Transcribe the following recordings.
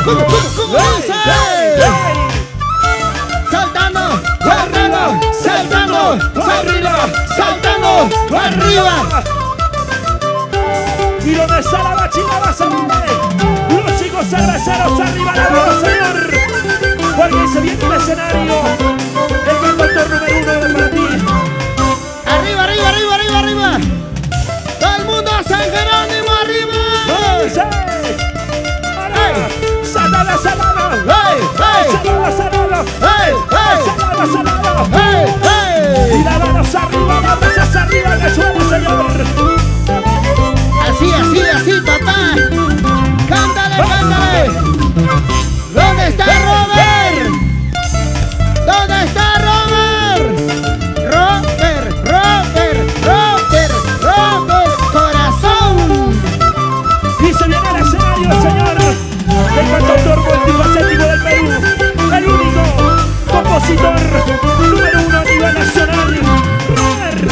¿Cómo dice? Saltando, arriba, saltando, arriba, saltando, arriba. Y donde está la bachina va a salir. Los chicos cerveceros arriba la mano, señor. Porque se viene el escenario. El cantautor número 1 para ti. Arriba, arriba, arriba, arriba, arriba. Todo el mundo a San Jerónimo arriba. Salada, salada. Salada, salada. Salada, salada. Y las manos arriba, vamos arriba en el suelo, señor. Así, papá. Cántale, cántale. ¿Dónde está Robert? ¿Dónde está Robert? Robert, corazón. Y se viene el escenario, señor. El cantautor multifacético del Perú. El único compositor número 1 a nivel nacional. Robert.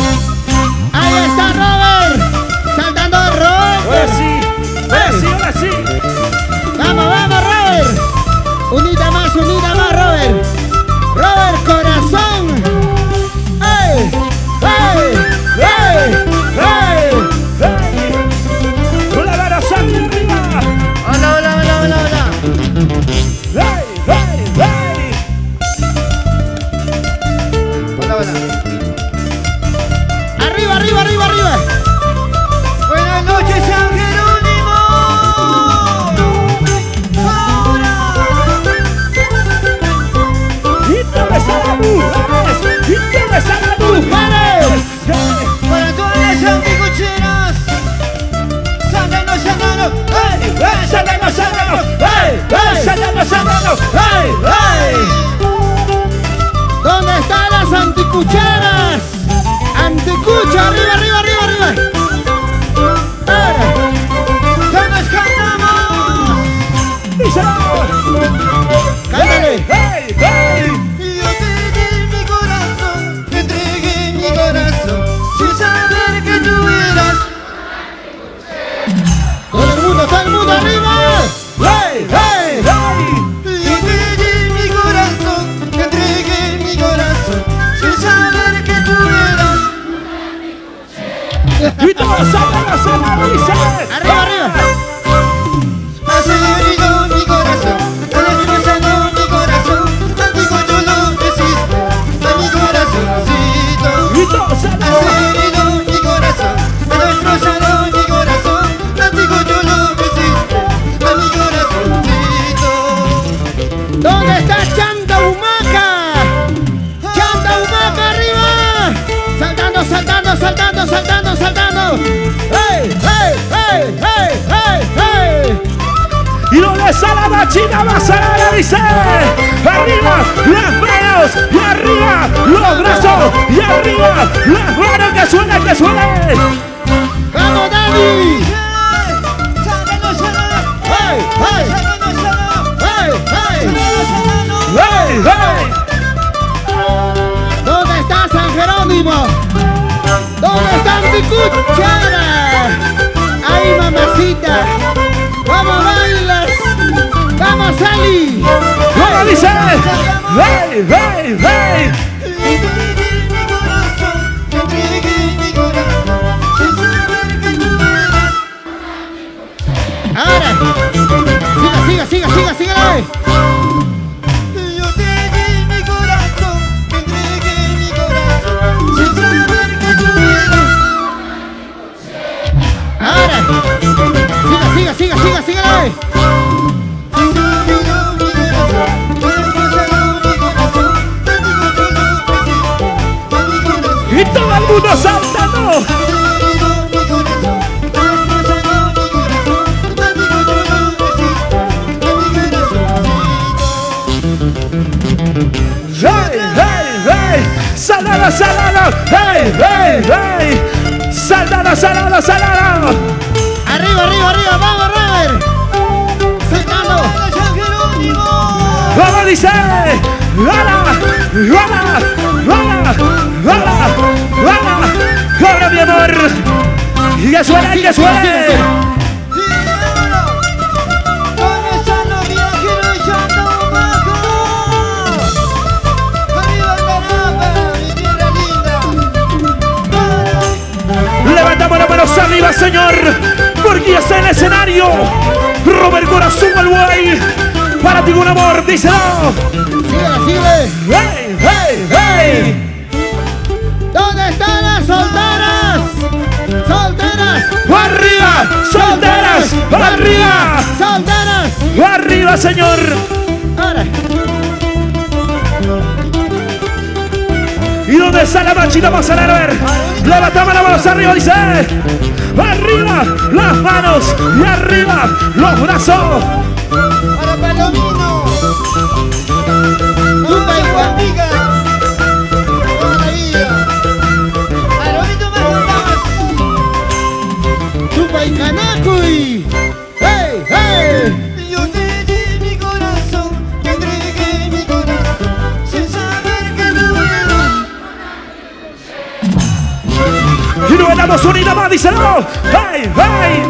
Ahí está Robert. Saltando Robert. Ahora sí, ahora sí. Vamos, Robert. Unida más, Robert. Robert, corazón. ¡Ey! ¡Hola, Barasaki arriba! Hola. Hola. Arriba. Buenas noches, San Jerónimo. Ahora. ¿Y dónde están las mujeres? ¿Y dónde están las mujeres? Para todas las anticucheras. Saltando. ¿Dónde están las anticucheras? Anticucha, arriba. Todos cantamos. Cántale. Yo te di mi corazón, te entregué mi corazón, sin saber que tú eras. Todo el mundo arriba. Yo te di mi corazón, te entregué mi corazón, sin saber que tú eras. Y todos salgan, dice. Arriba. Has herido mi corazón, has destrozado mi corazón, contigo yo lo resiste, a mi corazoncito. Y todos salgan. Has herido mi corazón, has destrozado mi corazón, contigo yo lo resiste, a mi corazoncito. ¿Dónde está Chanta Humaca? Chanta Humaca arriba. Saltando. ¡Hey! Y donde está la bachina va a salir, dice. Arriba las manos y arriba los brazos y arriba las manos, que suene. ¡Vamos, Dani! ¡Hey! ¿Dónde está San Jerónimo? ¿Dónde está Anticuchara? ¡Ay, mamacita! ¡Vamos, bailas! ¡Vamos, Ali! ¿Cómo dice? ¡Hey! Ahora, siga. Yo te di mi corazón, te entregué mi corazón, sin saber que tú eras. Ahora, siga. Y todo el mundo saltando. ¡Hey! ¡Salada! ¡Hey! ¡Salada! Arriba, vamos, Robert. Saltando. ¿Cómo dice? ¡Hola, mi amor! ¡Y que suene! ¿Dónde están los viajeros? Señor, porque ya está en el escenario. Robert Corazón al Guay, para ti con amor, díselo. Sigue. ¡Hey, hey, hey! ¿Dónde están las solteras? ¡Solteras! ¡Arriba! ¡Solteras! ¡Arriba! ¡Solteras! ¡Arriba, Señor! Ahora. ¿Y dónde está la machita? Vamos a ver. Levantamos las manos arriba, dice. Arriba las manos y arriba los brazos. Para Palomino. Tupa y Guamiga. Toda la vida. Palomito más. Tupa y Canacuy. ¡Hey, hey! Yo te di mi corazón, te entregué mi corazón, sin saber que tú eras. Y no ganamos unida más, díselo. ¡Hey, hey!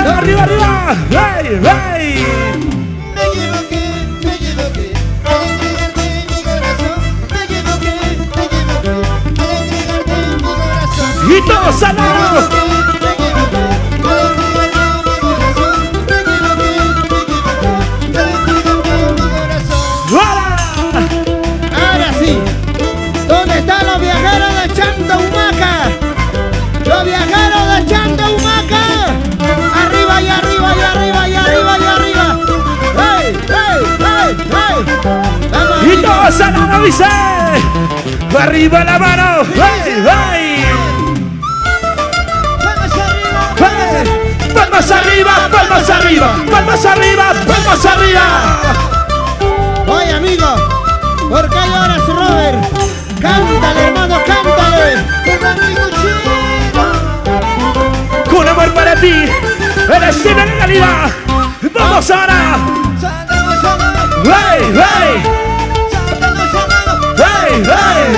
¡Arriba, arriba! ¡Hey, hey! Me equivoqué, al entregarte mi corazón. Me equivoqué, al entregarte mi corazón. ¡Y todos al lado! Me equivoqué, al entregarte mi corazón. Me equivoqué, al entregarte mi corazón. ¡Hola! Ahora sí, ¿dónde están los viajeros de Chanta Humaca? Los viajeros de Chanta Humaca. Arriba y arriba y arriba y arriba y arriba. ¡Hey, hey, hey, hey! Vamos, ¡Y todos al lado, dice! ¡Arriba la mano! ¡Hey, hey! ¡Vamos arriba! ¡Hey! ¡Palmas arriba! ¡Palmas arriba! ¡Palmas arriba! ¡Palmas arriba! Oye, amigo, ¿por qué lloras, Robert? Cántale, hermano, cántale. Con mi cuchillo. Con amor para ti, eres de legalidad. ¡Vamos ahora! ¡Hey, hey! ¡Hey, hey!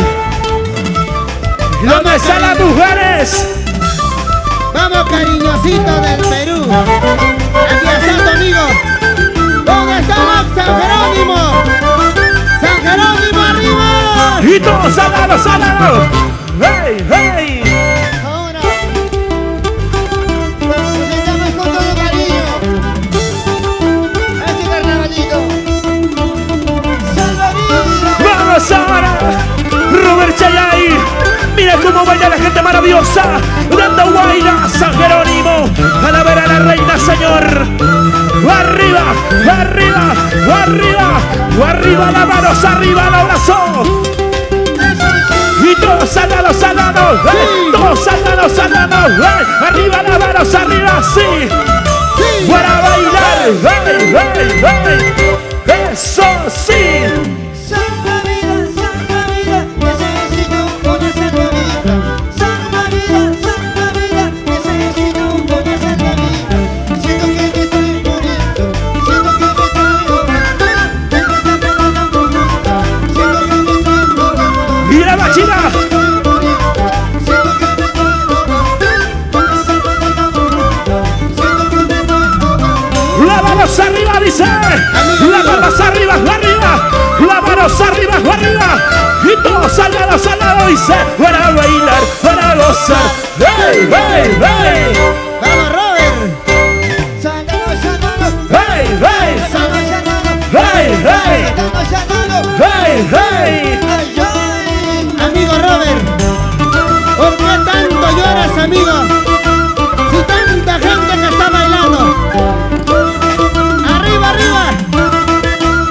¿Dónde están las mujeres? Vamos, cariñosito del Perú. Aquí está tu amigo. ¿Dónde está San Jerónimo? ¡San Jerónimo arriba! ¡Y todos al lado, al lado! ¡Hey, hey! Ahora presentamos con todo cariño a este carnavalito. ¡Salvavidas! ¡Vamos ahora! ¡Robert Chayay! ¡Mira cómo baila la gente maravillosa! ¡Dando guaira! ¡San Jerónimo! ¡A la ver a la reina, señor! ¡Arriba! ¡Arriba! ¡Arriba! ¡Arriba las manos! ¡Arriba los brazos! ¡Y todos al lado! ¡Hey! ¡Todos al lado! ¡Hey! ¡Arriba las manos! ¡Arriba! ¡Sí! ¡Sí! ¡Para bailar! ¡Hey! ¡Hey! ¡Hey! ¡Eso sí! Salvavidas, necesito una salvavidas. Salvavidas, necesito una salvavidas. Siento que me estoy muriendo, siento que me estoy ahogando. En esta playa tan profunda, siento que me estoy ahogando. ¡Y la machina! Siento que me estoy ahogando. En esta playa tan profunda, siento que me estoy ahogando. ¡La manos arriba, dice! ¡La manos arriba, arriba! ¡La manos arriba, arriba! ¡Y todos al lado, dice! ¡Para bailar, para gozar! ¡Hey, hey, hey! ¡Vamos, Robert! ¡Salgamos! ¡Hey, hey! ¡Salgamos! ¡Hey, hey! ¡Salgamos! ¡Hey, hey! ¡Ay, ay! Amigo Robert, ¿por qué tanto lloras, amigo? Si tanta gente que está bailando. ¡Arriba, arriba!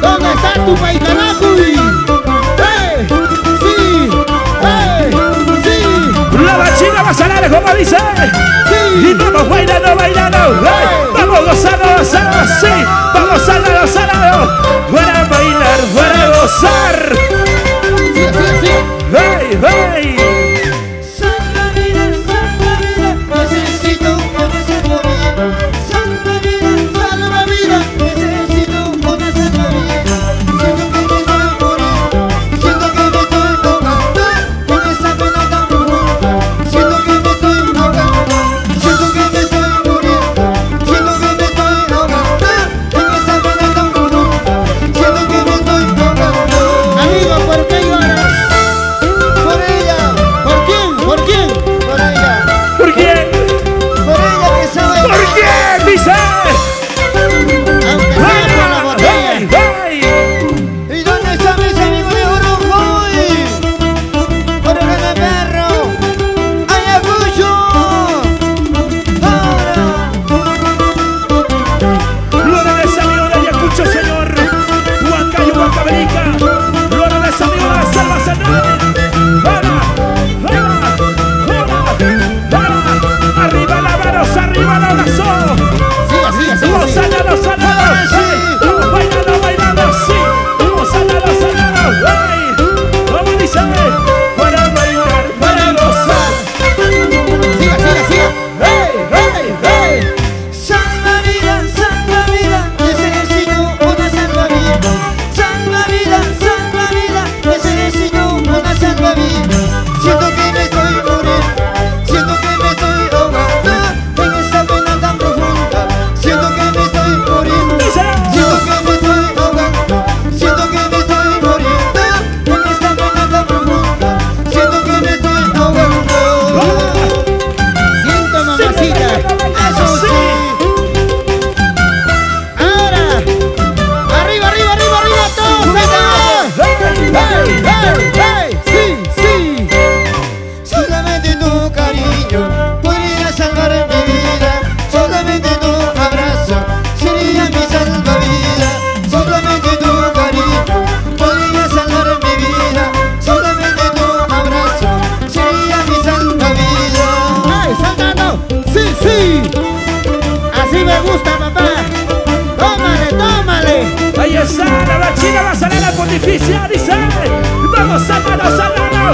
¿Dónde está tu paicanacuy? ¡Hey! ¡Sí! ¡Hey! ¡Sí! ¡La machina va a salir, como dice! ¡Sí! ¡Y vamos bailando, bailando! ¡Hey! ¡Vamos gozando, sí! ¡Vamos al lado! ¡Para bailar, para gozar! ¡Sí, sí, sí! ¡Hey, hey! Salvavidas, necesito pasarela pontificia, dice. Vamos saltando, saltando,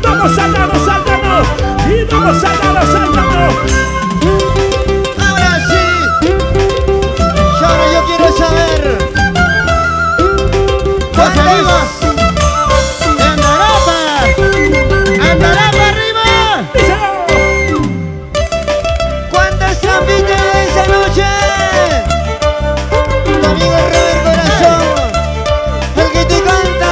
vamos saltando, saltando. Y vamos saltando, saltando. Ahora sí. Y ahora yo quiero saber. ¿Cuántos? ¡Andará para arriba! Díselo. ¿Cuántas trampitas esa noche? Tu amigo Robert Corazón, el que te canta,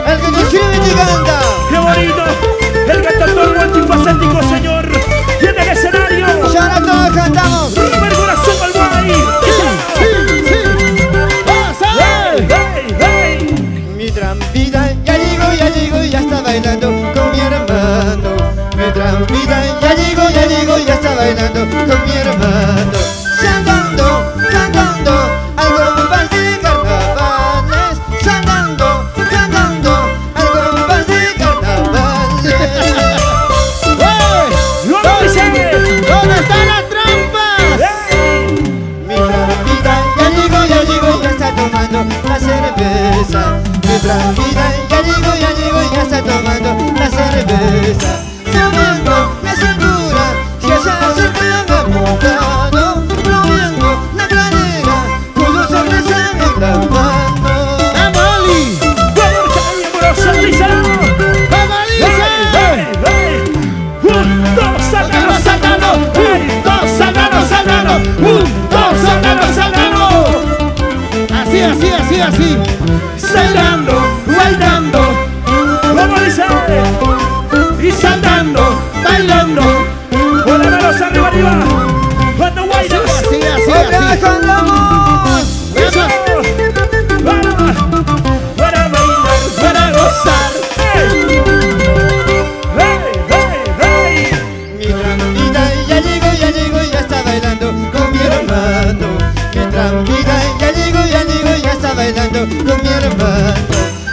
el que te escribe y te canta. ¡Qué bonito! El cantautor multifacético, señor. Y en el escenario. Y ahora todos cantamos. Robert Corazón al guay. Sí. ¡Pasa! ¡Hey, hey, hey! Mi trampita ya llegó, ya está bailando con mi hermano. Mi trampita ya llegó, ya está bailando con mi hermano. Saltando, cantando, algo más de carnavales. Saltando, cantando, algo más de carnavales. ¡Luego dice! ¿Dónde están las trampas? ¡Hey! Mi trampita ya llegó, ya está tomando la cerveza. Mi trampita ya llegó, ya está tomando la cerveza. Moviendo la cintura, si se acerca a montado. Moviendo la cadera, con su cerveza en la mano. ¡Vamos, Ali! ¡Vamos, Chavi, amoroso, díselo! ¡Vamos, Lisa! ¡Hey, hey! ¡Un, dos, saltando, saltando! ¡Hey, dos, saltando, saltando! ¡Un, dos, saltando, saltando! Así. Saltando, bailando, como dice, y saltando, bailando, con las manos arriba, arriba, cuando bailas, ¡Otra vez cantamos! eso, para bailar, para gozar, hey, hey, hey, hey. Mi trampita ya llegó, ya está bailando con mi hermano. Mi trampita ya llegó, ya está bailando con mi hermano.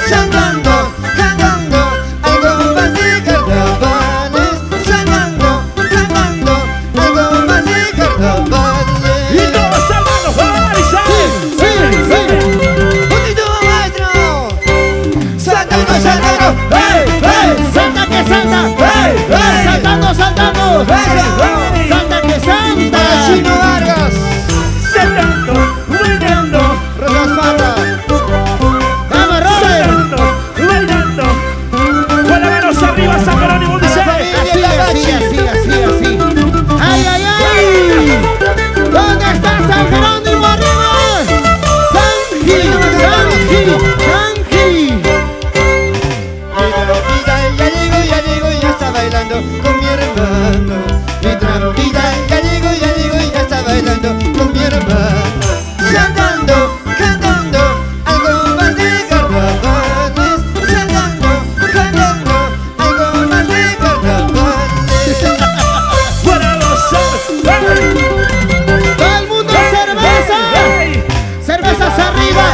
Saltando, cantando, algo más de carnavales. Saltando, cantando, algo más de carnavales. Y todos saltando, bailar, sí. ¡Bonito, maestro! Saltando, hey, hey, salta que salta, hey, hey, saltando, hey, salta que salta. Chino Vargas, saltando, bailando, Rosas Pata. Vamos, Robert. saltando, bailando, con las manos arriba, San Jerónimo dice, Así. ¡Ay! ¿Dónde está San Jerónimo arriba? ¡Sanji! Mi trampita ya llegó, ya está bailando con mi hermano. Mi trampita ya llegó, ya está bailando con mi hermano. Saltando, cantando, algo más de carnavales. Saltando, cantando, algo más de carnavales. para gozar, ¡Todo el mundo cerveza! hey, ¡Cervezas arriba!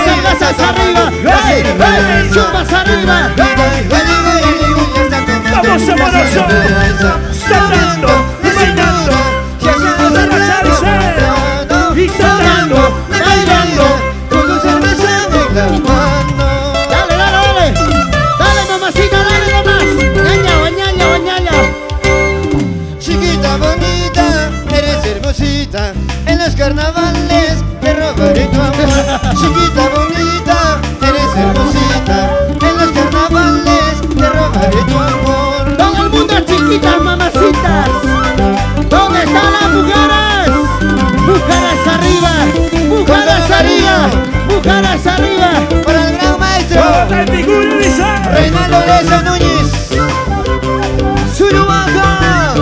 ¡Cervezas arriba! ¡Chupas arriba! Vamos, amoroso, saltando, bailando, y saltando, bailando, con su cerveza en la mano. Dale, mamacita, dale nomás. Bañala. Chiquita bonita, eres hermosita. En los carnavales te robaré tu amor. Chiquita bonita, eres hermosita. En los carnavales te robaré tu amor. Todo el mundo chiquitas, mamacitas. ¿Dónde están las mujeres? Mujeres arriba, mujeres arriba, mujeres arriba. Para el gran maestro auténtico, dice, Reinaldo Leza Núñez. Surubaca.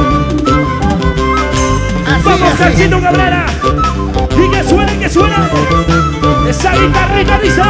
vamos, Calcito Cabrera, y que suene, esa guitarrita dice.